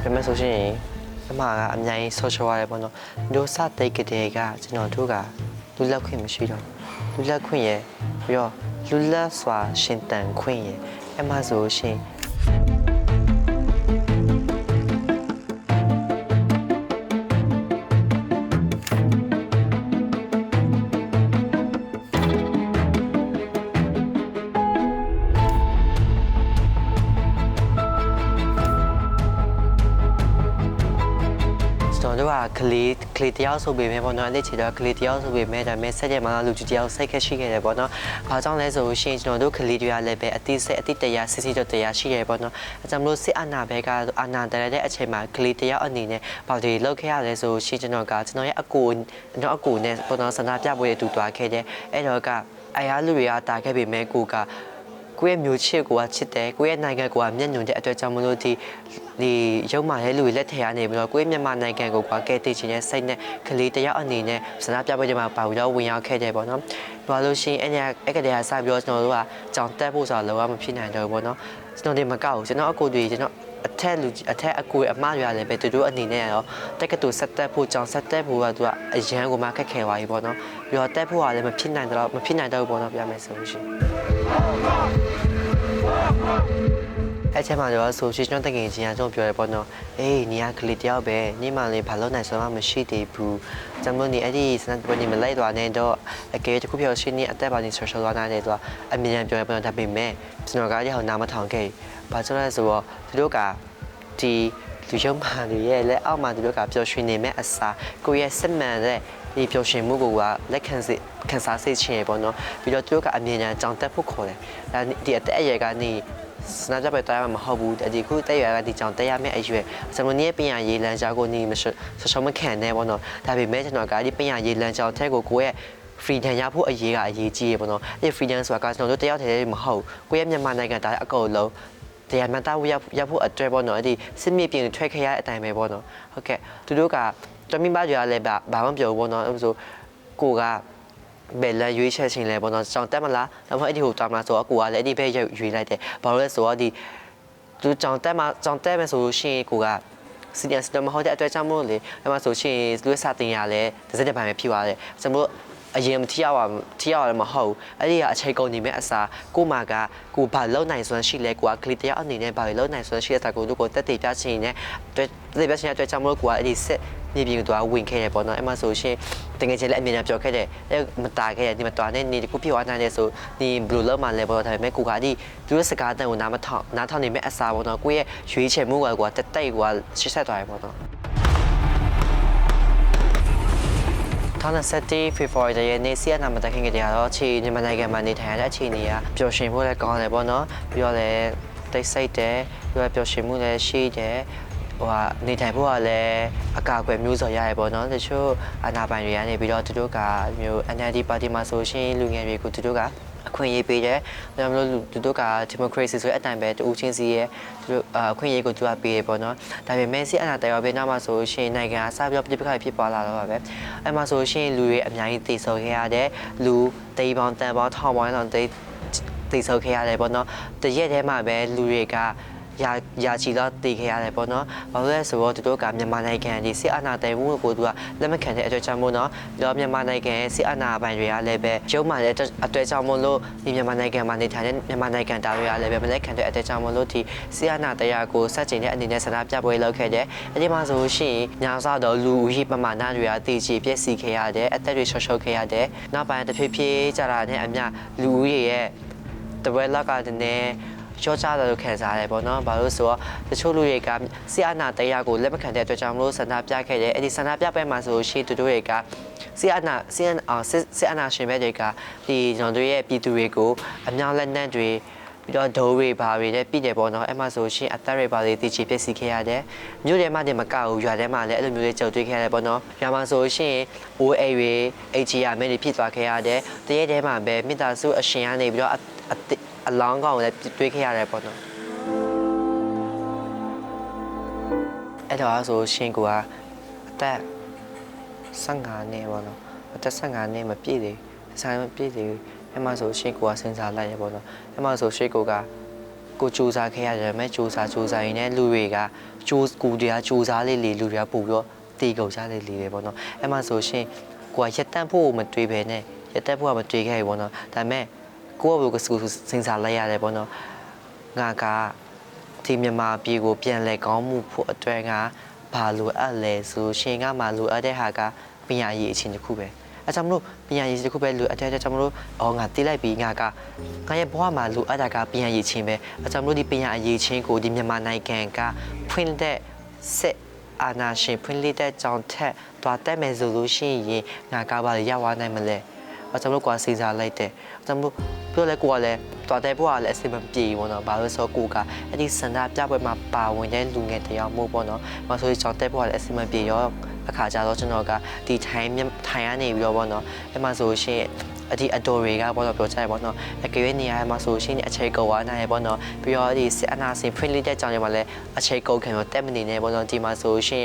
ဒါပေမဲ့ဆိုရှင်အမကအများကြီးဆော့ချောရတယ်ပေါ့နော်တို့စတဲ့ကတဲ့ကကျွန်တော်တို့ကလူလက်ခွင့်မရှိတော့လူလက်ခွင့်ရပြီးတော့လူလက်စွာရှင်တန်ခွင့်ရအမဆိုရှင်တို့ကကလေးတယောက်ဆိုပေမဲ့ပေါ့နော်အဲ့ဒီချီတော့ကလေးတယောက်ဆိုပေမဲ့ဒါပေမဲ့ဆက်ကြမှာလူကြီးတယောက်စိတ်ခက်ရှိခဲ့တယ်ပေါ့နော်။ဘာကြောင့်လဲဆိုရှင်ကျွန်တော်တို့ကလေးတွေကလည်းပဲအတိစိတ်အတိတရားစစ်စစ်တော့တရားရှိတယ်ပေါ့နော်။အဲကြောင့်မလို့စစ်အာဏာဘက်ကအာဏာတရတဲ့အချိန်မှာကလေးတယောက်အနေနဲ့ဘာတွေလုပ်ခဲ့ရလဲဆိုရှင်ကျွန်တော်ရဲ့အကူနဲ့ပေါ့နော်စန္ဒပြပွဲအတူတွားခဲ့တယ်။အဲ့တော့ကအရာလူတွေကတာခဲ့ပေမဲ့ကိုရဲ့မျိုးချစ်ကိုချစ်တယ်ကိုရဲ့နိုင်ငံကိုမျက်ညွန်တဲ့အတွက်ကြောင့်မလို့ဒီရုံမာရဲ့လူတွေလက်ထက်ကနေပြီးတော့ကိုရဲ့မြန်မာနိုင်ငံကိုကဲတည်ခြင်းနဲ့စိတ်နဲ့ကလေးတယောက်အနေနဲ့စကားပြပွဲတွေမှာပါပြီးတော့ဝင်ရောက်ခဲ့တယ်ပေါ့နော်။ဘာလို့ရှိရင်အဲ့ကတည်းကစပြီးတော့ကျွန်တော်တို့ကကြောင်တက်ဖို့ဆိုတာလောကမဖြစ်နိုင်တော့ဘူးပေါ့နော်။ကျွန်တော်ဒီမကောက်ဘူးကျွန်တော်အကူတွေကျွန်တော်အထက်အကူအမရွာလည်းပဲသူတို့အနေနဲ့ရောတက်ကတူဆက်တက်ဖို့ကြောင်ဆက်တက်ဖို့ကသူကအရန်ကိုမှခက်ခဲသွားပြီပေါ့နော်။ပြီးတော့တက်ဖို့ကလည်းမဖြစ်နိုင်တော့ဘူးပေါ့နော်ပြမယ်ဆိုလို့ရှိရင်အဲ့ချက်မှာတော့ဆိုရှင်ကျွန်တော်တကယ်ချင်းအကျုံးပြောရပေါ့နော်အေးညီကကလေးတယောက်ပဲညီမလေးဘာလို့နိုင်ဆိုမှမရှိသေးဘူးကျမတို့ညီအဲ့ဒီစနစ်ပေါ်နေမလိုက်တော့နဲ့တော့အကယ်တခုပြောရှင်ညီအသက်ပါနေဆော်ရှယ်သွားနိုင်တော့အမြင်ပြောရပေါ့နော်ဒါပေမဲ့ကျွန်တော်ကရအောင်နားမထောင်ခဲ့ဘာကြောင့်လဲဆိုတော့သူတို့ကဒီလူရုံမာတွေရဲ့လက်အောက်မှာသူတို့ကပျော်ရွှင်နေမဲ့အစားကိုယ့်ရဲ့စစ်မှန်တဲ့ဒီပျော်ရွှင်မှုကလက်ခံစားစေချင်ရပေါ့နော်ပြီးတော့သူတို့ကအမြင်ညာကြောင်တက်ဖို့ခေါ်တယ်ဒါဒီအသက်အရွယ်ကနေစနကြပဲတိုင်းမှာမဟုတ်ဘူးဒီခုတက်ရွယ်ကဒီကြောင်တက်ရမယ့်အရွယ်ကျွန်တော်နေ့ပညာရေးလမ်းကြောင်းကိုနေမရှောမခံနဲ့ပေါ့နော်ဒါပေမဲ့ကျွန်တော်ကဒီပညာရေးလမ်းကြောင်းထဲကိုယ့်ရဲ့ freedom ရဖို့အရေးကြီးရပေါ့နော်ဒီ freedom ဆိုတာကကျွန်တော်တို့တယောက်တည်းမဟုတ်ကိုယ့်ရဲ့မြန်မာနိုင်ငံသားအကုန်လုံးတရားမှန်တာရဖို့အတွက်ပေါ့နော်ဒီစစ်မြေပြင်ထွက်ခဲ့ရတဲ့အတိုင်းပဲပေါ့နော်ဟုတ်ကဲ့သူတို့ကတမင်ပါကြရလဲဘာမှပြောဘူးပေါ့နော်ဆိုကိုကဘယ်လဲရွေးချက်ချင်းလဲပေါ့နော်ကြောင်တက်မလားဒါမှမဟုတ်အဲ့ဒီဟိုတာမလားဆိုတော့ကိုကလည်းအဲ့ဒီဘက်ရွေးလိုက်တယ်ဘာလို့လဲဆိုတော့ဒီသူကြောင်တက်မယ်ဆိုလို့ရှိရင်ကိုကစီနီယာစတမဟုတ်တဲ့အတွက်ကြောင့်မို့လေအဲ့မှာဆိုရှင်လူစာတင်ရလဲတစ်စက်တစ်ပိုင်းပဲဖြစ်သွားတယ်ကျွန်တော်အရင်မထီရောက်လည်းမဟုတ်အဲ့ဒီကအချိန်ကုန်နေမဲ့အစားကိုမာကကိုဘာလုံနိုင်စွမ်းရှိလဲကိုကကလီတယောက်အနေနဲ့ဘာလုံနိုင်စွမ်းရှိတဲ့တာကိုတို့ကိုတက်တည်ပြချင်နေတက်တည်ပြချင်တဲ့အတွက်ကြောင့်မို့ကိုကအဲ့ဒီစစ်နေပြီးတော့ဝင်ခဲ့တယ်ပေါ့နော်အဲ့မှာဆိုရှင်တကယ်ချင်းလည်းအမြင်နဲ့ပြောခဲ့တယ်အဲ့မတာခဲ့တယ်ဒီမတော်နဲ့နေကိုဖြစ်သွားနိုင်တယ်ဆိုဒီဘလူးလောက်မှလည်းပေါ့ဒါပေမဲ့ကိုကဒီသူတို့စကားတန်ကိုနားထောင်နေမဲ့အစားပေါ့နော်ကိုရဲ့ရွေးချယ်မှုကကိုကတက်တိုက်ကိုကရှစ်ဆက်သွားတယ်ပေါ့နော်2017 February ရဲ့နေ့စီအနာမတက်ခင်ကတည်းကတော့အခြေမြန်မာနိုင်ငံမှာနေထိုင်ရတဲ့အခြေအနေကပျော်ရွှင်ဖို့လည်းကောင်းတယ်ပေါ့နော်ပြီးတော့လည်းတိတ်ဆိတ်တယ်ပြီးတော့ပျော်ရွှင်မှုလည်းရှိတယ်နေထိုင်ဖို့ကလည်းအကာအကွယ်မျိုးစော်ရတယ်ပေါ့နော်တချို့အာဏာပိုင်တွေကနေပြီးတော့သူတို့ကမျိုး NLD ပါတီမှာဆိုရှင်လူငယ်တွေကိုသူတို့ကအခွင့်အရေးပေးတယ်။ဒါမှမဟုတ်သူတို့က democracy ဆိုတဲ့အတိုင်းပဲတူချင်းစီရဲ့သူတို့အခွင့်အရေးကိုသူကပေးရပေါ့နော်။ဒါပေမဲ့စီအနာတရားပေးနောက်မှာဆိုရှင်နိုင်ငံအစားပြောပြပခါဖြစ်ပွားလာတော့ပါပဲ။အဲ့မှာဆိုရှင်လူတွေအများကြီးတည်ဆုံခဲ့ရတယ်။လူတိမ်ပေါင်းတန်ပေါင်းထောင်ပေါင်းလောက်တည်ဆုံခဲ့ရတယ်ပေါ့နော်။တရက်တည်းမှာပဲလူတွေကရာချီတော့တည်ခဲ့ရတယ်ပေါ့နော်။ဘာလို့လဲဆိုတော့သူတို့ကမြန်မာနိုင်ငံဒီစစ်အာဏာသိမ်းမှုကိုသူကလက်မခံတဲ့အတွက်ကြောင့်မို့နော်။ပြီးတော့မြန်မာနိုင်ငံစစ်အာဏာပိုင်တွေကလည်းပဲရုံးမှလည်းအတွက်ကြောင့်မို့လို့ဒီမြန်မာနိုင်ငံမှာနေထိုင်တဲ့မြန်မာနိုင်ငံသားတွေကလည်းပဲမလက်ခံတဲ့အတွက်ကြောင့်မို့လို့ဒီစစ်အာဏာတရားကိုစတင်တဲ့အနေနဲ့ဆန္ဒပြပွဲလုပ်ခဲ့တယ်။အဲဒီမှာဆိုရှင်ညာစားတော့လူဦးရေပမာဏတွေကတည်ကြည်ပြည့်စည်ခဲ့ရတယ်။အသက်တွေရှုပ်ခဲ့ရတယ်။နောက်ပိုင်းတစ်ဖြည်းဖြည်းကြတာနဲ့အမျှလူဦးရေရဲ့တပွဲလောက်ကတည်းကရောချတာလို့ခံစားရတယ်ပေါ့နော်။ဘာလို့ဆိုတော့တချို့လူတွေကစစ်အာဏာတရားကိုလက်မခံတဲ့အတွက်ကြောင့်မလို့ဆန္ဒပြခဲ့တယ်။အဲ့ဒီဆန္ဒပြပွဲမှာဆိုရှင်သူတို့တွေကစစ်အာဏာရှင်ဘက်တွေကဒီကျွန်တော်တို့ရဲ့ပြည်သူတွေကိုအများလက်နက်တွေပြီးတော့ဒိုးတွေဘာတွေနဲ့ပြည်တယ်ပေါ့နော်။အဲ့မှာဆိုရှင်အသက်တွေဘာတွေတည်ချပြည့်စည်ခဲ့ရတယ်။မြို့ထဲမှာတင်မကဘူးရွာထဲမှာလည်းအဲ့လိုမျိုးတွေကြုံတွေ့ခဲ့ရတယ်ပေါ့နော်။ရွာမှာဆိုရှင်အိုးအိမ်တွေHGR မဲတွေဖြစ်သွားခဲ့ရတယ်။တရက်ထဲမှာပဲမိသားစုအရှင်ကနေပြီးတော့အလောင်းကောင်လည်းတွေးခဲ့ရတယ်ပေါ့နော်အဲ့တော့ဆိုရှင်ကအသက်15နှစ်ပေါ့နော်အသက်15နှစ်မပြည့်သေးဆိုင်မပြည့်သေးအဲ့မှာဆိုရှင်ကစဉ်းစားလိုက်ရပေါ့နော်အဲ့မှာဆိုရှင်က ကိုစူးစမ်းခဲ့ရတယ်မဲ့စူးစမ်းရင်းနဲ့လူတွေကစူးကူတွေကစူးစမ်းလေးလူတွေကပို့ပြီးတော့တီကုန်ကြလေးတယ်ပေါ့နော်အဲ့မှာဆိုရှင်ကိုကရက်တန့်ဖို့မတွေးပဲနဲ့ရက်တက်ဖို့ကမတွေးခဲ့ဘူးပေါ့နော်ဒါပေမဲ့ကိုကဘယ်လိုစဉ်းစားလိုက်ရတယ်ပေါ့နော်ငါကဒီမြန်မာပြည်ကိုပြန်လဲကောင်းမှုဖို့အတွက်ကဘာလို့အပ်လဲဆိုရှင်ကမှလိုအပ်တဲ့ဟာကပညာရည်အချင်းတစ်ခုပဲအဲကြောင့်မလို့ပညာရည်တစ်ခုပဲလိုအပ်တဲ့ကြောင့်မလို့ငါတိလိုက်ပြီးငါရဲ့ဘဝမှာလိုအပ်တာကပညာရည်ချင်းပဲအဲကြောင့်မလို့ဒီပညာရည်ချင်းကိုဒီမြန်မာနိုင်ငံကဖွင့်တဲ့စစ်အာဏာရှင်ဖွင့်လှစ်တဲ့ကြောင့်ထက်တွားတက်မယ်ဆိုလို့ရှိရင်ငါကဘာရရနိုင်မလဲအဲကြောင့်မလို့ကိုယ်စဉ်းစားလိုက်တယ်အဲကြောင့်မလို့ပြောလဲကိုကလည်းတွားတဲ့ဘဝလည်းအဆင်မပြေဘူးနော်ဘာလို့ဆိုကိုကအဲ့ဒီစန္ဒပြပွဲမှာပါဝင်တဲ့လူငယ်တယောက်မို့ပေါ့နော်မဆိုရင်ကြောင့်တဲ့ဘဝလည်းအဆင်မပြေရောအခါကြတော့ကျွန်တော်ကဒီထိုင်ကနေပြီးတော့ပေါ့နော်အဲ့မှာဆိုရှင်အဒီအတော်တွေကပေါ့နော်ပြောကြရပေါ့နော်အကယ်၍နေရာမှာဆိုရှင်အခြေကုတ်ဝါနိုင်ပေါ့နော်ပြီးတော့ဒီစစ်အနာစင်ဖွင့်လှစ်တဲ့ကြောင်တွေမှာလည်းအခြေကုတ်ခံတော့တက်မနေနဲ့ပေါ့နော်ဒီမှာဆိုရှင်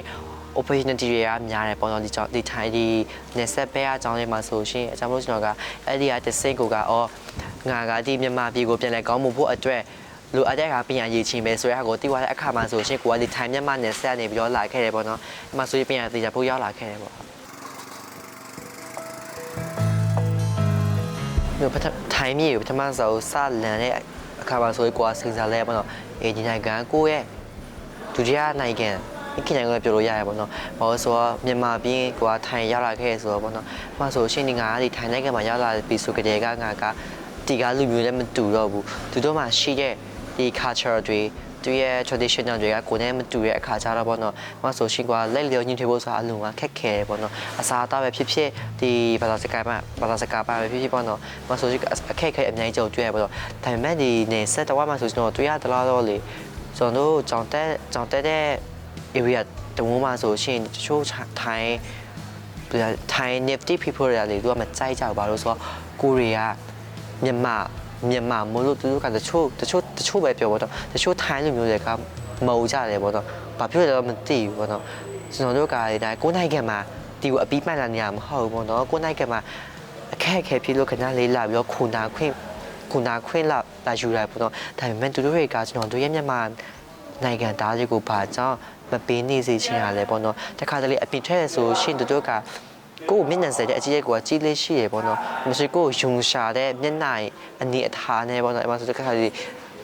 opportunity တွေကများတယ်ပေါ့နော်ဒီထိုင်ဒီနေဆက်ပဲအကြောင်းလေးမှာဆိုရှင်အကြောင်းလို့ကျွန်တော်ကအဲ့ဒီကတစ်စိတ်ကိုကငါကဒီမြန်မာပြည်ကိုပြန်လဲကောင်းမှုဖို့အတွက်လူအတဲ့ကပညာရည်ချင်းပဲဆိုရကိုတိသွားတဲ့အခါမှာဆိုရှင်ကိုကဒီထိုင်မြန်မာနယ်ဆက်နေပြီးတော့လာခဲ့တယ်ပေါ့နော်ဒီမှာဆိုရင်ပညာသိကြဖို့ရောက်လာခဲ့တယ်ပေါ့ဒီထိုင်မြေကိုပထမဆုံးစလန်တဲ့အခါမှာဆိုရင်ကိုကစဉ်းစားလဲပေါ့နော်ဒီနိုင်ငံကိုရဲ့ဒုတိယနိုင်ငံဒီနိုင်ငံကိုပြောလို့ရတယ်ပေါ့နော်ဘာလို့ဆိုတော့မြန်မာပြည်ကိုကထိုင်ရောက်လာခဲ့ဆိုတော့ပေါ့နော်ဒီမှာဆိုရှင်ဒီငါကဒီထိုင်နိုင်ငံမှာရောက်လာပြီးဆိုကြတဲ့ကငါကဒီကလူမျိုးလည်းမတူတော့ဘူးသူတို့မှရှိတဲ့ဒီ culture တွေသူရဲ့ traditional တွေကကိုယ်နဲ့မတူတဲ့အခါကျတော့ပေါ့နော်။မဆိုရှင်ကလက်လျော်ညှိနှိုးဖို့ဆိုတာအလုံးကခက်ခဲပေါ့နော်။အစားအသောက်ပဲဖြစ်ဖြစ်ဒီဘာသာစကားပဲဖြစ်ဖြစ်ပေါ့နော်။မဆိုရှင်အခက်ခဲအများကြီးကြုံတွေ့ရပေါ့နော်။ဒါပေမဲ့ဒီနေဆက်တော့မှဆိုကျွန်တော်တွေ့ရတလားတော့လေကျွန်တော်တို့ကြောင်တက်တဲ့ area တဝန်းမှာဆိုရှင်တချို့ထိုင် native people တွေလေသူကမကြိုက်ကြဘူးဘာလို့ဆိုတော့ကိုရီးယားမြန်မာမလို့သူတို့ကတချို့ပဲပြောပေါ့တော့တချို့ထိုင်းလူမျိုးတွေကမဟုတ်ကြတယ်ပေါ့တော့ဘာဖြစ်လဲတော့မသိဘူးပေါ့တော့ကျွန်တော်တို့ကလည်းဒါကိုနိုင်ကမှာဒီကိုအပီးမှန်လာနေရမဟုတ်ဘူးပေါ့နော်ကိုနိုင်ကမှာအခက်အခဲဖြစ်လို့ခဏလေးလာပြီးတော့ခုနာခွင့်လာယူလိုက်ပေါ့တော့ဒါပေမဲ့သူတို့တွေကကျွန်တော်တို့ရဲ့မြန်မာနိုင်ငံသားတွေကိုဘာကြောင့်မပေးနေစေချင်ရလဲပေါ့နော်တခါတလေအပီထဲဆိုရှင်တို့ကကိုမျက်နှာစတဲ့အကြီးကကြီးလေးရှိရပေါ့နော်မရှိကိုယုံရှာတဲ့မျက်နှာအနီအထားနဲ့ပေါ့နော်အဲ့မှာဆိုတခါကြီ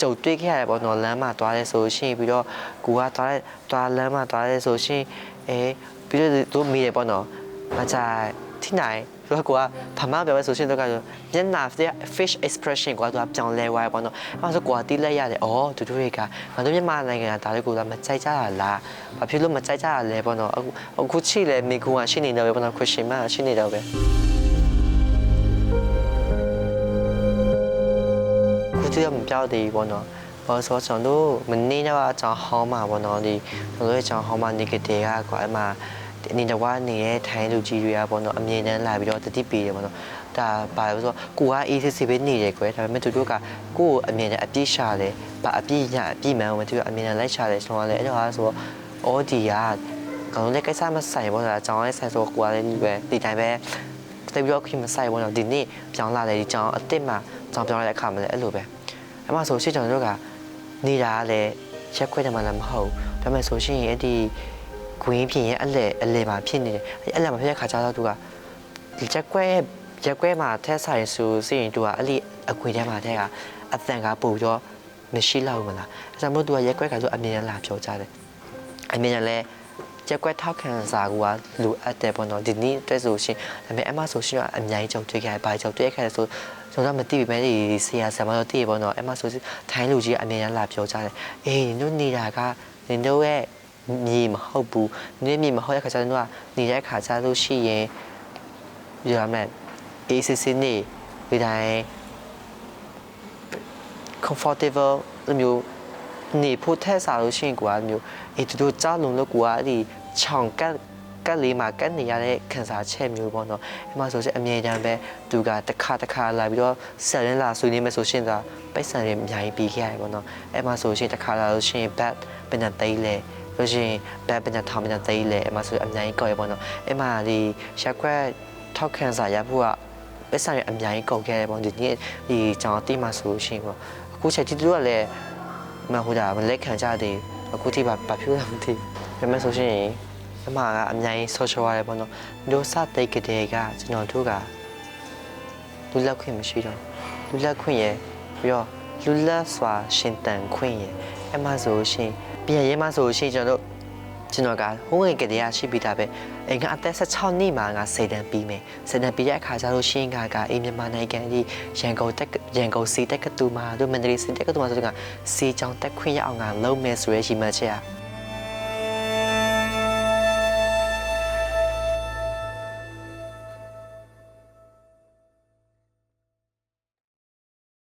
းကြုံတွေ့ခဲ့ရတယ်ပေါ့နော်လမ်းမှာသွားရဲဆိုရှင်ပြီးတော့ကိုကသွားလမ်းမှာသွားရဲဆိုရှင်ပြီးတော့တို့မိရပေါ့နော်မကြိုက်ที่ไหนแล้วก็พม่าแบบว่าโซเชียลတော့ကမျက်နှာ fish expression ကိုတော့ပြောင်းလဲသွားပေါ့နော်အဲ့ဒါဆိုကိုကတိလိုက်ရတယ်သူတို့တွေကငါတို့မြန်မာနိုင်ငံကဒါတွေကိုမကြိုက်ကြတာလားဘာဖြစ်လို့မကြိုက်ကြတာလဲပေါ့နော်အခုချိလဲမိကူကရှိနေတယ်ပေါ့နော် question မှာရှိနေတော့ပဲခုတည်းမပြောသေးဘူးပေါ့နော်ဘာလို့ဆိုတော့ကျွန်တော်မနေ့ကတော့အကြောင်းဟောင်းမှာပေါ့နော်ဒီကျွန်တော်ရဲ့အကြောင်းဟောင်းမှာ negative ကွာအဲ့မှာအနေနဲ့ဝါနေတဲ့ထိုင်းလူကြီးတွေကပေါ့နော်အမြင်တမ်းလာပြီးတော့တတိပေးတယ်ပေါ့နော်ဒါပါလို့ဆိုတော့ကိုက ACC ပဲနေတယ်ကွယ်ဒါပေမဲ့သူတို့ကကိုကိုအမြင်နဲ့အပြည့်ရှာတယ်ဗာအပြည့်ညအပြည့်မှန်ဝင်သူကအမြင်နဲ့လိုက်ရှာတယ်ဆိုတော့လေအဲ့တော့ဆိုတော့အော်ဒီကကောင်လည်းကိစ္စမဆိုင်ပေါ့နော်အကြောင်းလေးဆိုင်ဆိုကိုကလည်းပဲဒီတိုင်းပဲတပြီးတော့ခင်မဆိုင်ပေါ့နော်ဒီနေ့ပြောင်းလာတယ်ဒီကြောင်းအစ်စ်မှာကြောင်းပြောင်းလိုက်တဲ့အခါမှာလည်းအဲ့လိုပဲအဲ့မှာဆိုရှစ်ကျွန်တော်တို့ကနေတာလည်းရက်ခွဲတယ်မှလည်းမဟုတ်ဒါပေမဲ့ဆိုရှင်အဲ့ဒီကွင်းပြင်ရဲ့အလဲမှာဖြစ်နေတယ်အဲ့အလဲမှာဖြစ်တဲ့ခါကျတော့သူကဒီရက်ကွဲမှာထက်ဆိုင်ဆိုစီရင်သူကအဲ့ဒီအခွေထဲမှာထဲကအတန်ကပို့တော့မရှိလောက်မလားအဲ့ဒါမို့သူကရက်ကွဲကဆိုအမြင်နဲ့လာပြောကြတယ်အမြင်နဲ့လည်းရက်ကွဲထောက်ခံစာကလူအပ်တယ်ပေါ့နော်ဒီနေ့အတွက်ဆိုရှင်ဒါပေမဲ့အမဆိုရှင်ကအများကြီးကြုံတွေ့ခဲ့ဘာကြုံတွေ့ခဲ့ဆိုကျွန်တော်မသိပြီပဲဒီဆရာဆရာမတို့သိရပေါ့နော်အမဆိုထိုင်းလူကြီးအမြင်နဲ့လာပြောကြတယ်အေးနင်တို့နေတာကနင်တို့ရဲ့မြေမဟုတ်ဘူးနင်းမြေမဟုတ်တဲ့ခါကျတော့နေတဲ့ခါကျလို့ရှိရင်ပြောရမယ် ACC နေဒီတိုင်း comfortable မျိုးနေဖို့ထက်စားလို့ရှိရင်ကွာမျိုးသူတို့ကြားလုံးလို့ကွာဒီချောင်ကတ်လေးမှာကတ်နေရတဲ့ခံစားချက်မျိုးပေါ့နော်အဲ့မှာဆိုရင်အမြဲတမ်းပဲသူကတစ်ခါလာပြီးတော့ဆက်ရင်းလာဆွေးနွေးမယ်ဆိုရှင်သာပိတ်ဆန်ရအများကြီးပြီးခဲ့ရတယ်ပေါ့နော်အဲ့မှာဆိုရှင်တစ်ခါလာလို့ရှိရင် back ဘယ်နဲ့တိတ်လဲလို့ရှိရင်ဘက်ပညာထောင်ပညာသိလဲအမှဆိုအများကြီးကောက်ရပေါ့နော်အဲ့မှာဒီရက်ခွက်ထောက်ခံစာရဖို့ကပစ္စံရအများကြီးကောက်ခဲ့ရပေါ့ဒီနေ့ဒီကျွန်တော်တိမှဆိုလို့ရှိရင်ပေါ့အခုချက်တီတို့ကလည်း မဟုတ်တာမလက်ခံကြသေးအခုထိဘာဖြစ်လဲမသိဒါပေမဲ့ဆိုရှင်အမကအများကြီး social ရတယ်ပေါ့နော်မျိုးစတိတ်ကလေးကကျွန်တော်တို့ကလူလက်ခွင့်မရှိတော့လူလက်ခွင့်ရပြီးတော့လူလက်စွာရှင်တန်ခွင့်ရအမဆိုရှင်ပြန်ရဲမဆိုရှင်ကျွန်တော်ကဟိုးငယ်ကလေးကရှိပြီးသားပဲအိမ်ကအသက်16နှစ်မှာငါစေတန်ပြီးမယ်စေတန်ပြီးတဲ့အခါကျတော့ရှင်ကအိမ်မြန်မာနိုင်ငံကြီးရန်ကုန်စီတက်ကတူမှာတို့မန္တလေးစီတက်ကတူမှာဆိုတော့စီချောင်းတက်ခွင့်ရအောင်ငါလုံးမယ်ဆိုရဲရှိမှချက်